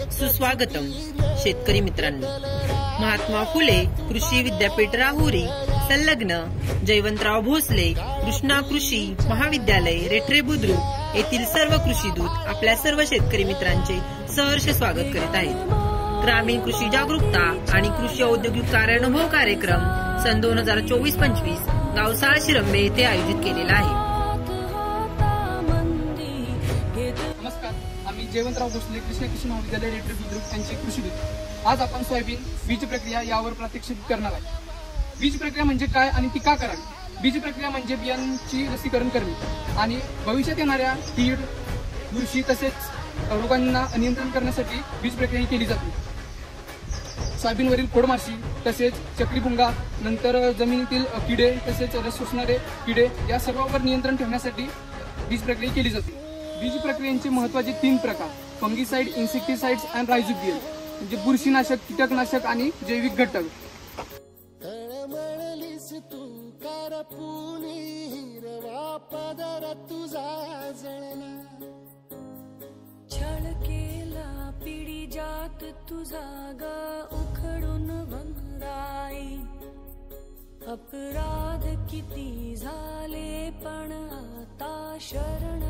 सुस्वागतम शेतकरी मित्रांनो। महात्मा फुले कृषी विद्यापीठ राहुरी संलग्न जयवंतराव भोसले कृष्णा कृषी महाविद्यालय रेठरे बुद्रुक येथील सर्व कृषी दूत आपल्या सर्व शेतकरी मित्रांचे सहर्ष स्वागत करीत आहेत। ग्रामीण कृषी जागरूकता आणि कृषी औद्योगिक कार्यानुभव कार्यक्रम सन 2024-25 गाव साळशिरंबे येथे आयोजित केलेला आहे। नमस्कार, आम्ही जयवंतराव भोसले कृषी महाविद्यालय रेठरे बुद्रुक यांचे कृषी दूत। आज आपण सोयाबीन बीज प्रक्रिया यावर प्रात्यक्षिक करणार आहे। बीज प्रक्रिया म्हणजे काय आणि ती का करावी? बीज प्रक्रिया म्हणजे बियांची लसीकरण करणे आणि भविष्यात येणाऱ्या कीड, बुरशी तसेच रोगांना नियंत्रण करण्यासाठी बीज प्रक्रिया केली जाते। सोयाबीनवरील खोडमाशी तसेच चक्रीभुंगा, नंतर जमिनीतील किडे तसेच रस शोषणारे किडे या सर्वांवर नियंत्रण ठेवण्यासाठी बीज प्रक्रिया केली जाते। बीज प्रक्रियेचे महत्त्वाचे 3 प्रकार: फंगीसाइड, इन्सेक्टिसाइड्स अँड रायझोबियल म्हणजे बुरशीनाशक, कीटकनाशक आणि जैविक घटक। पिढी जात तुझा ग उखडून वंगाई, अपराध किती झाले पण आता शरण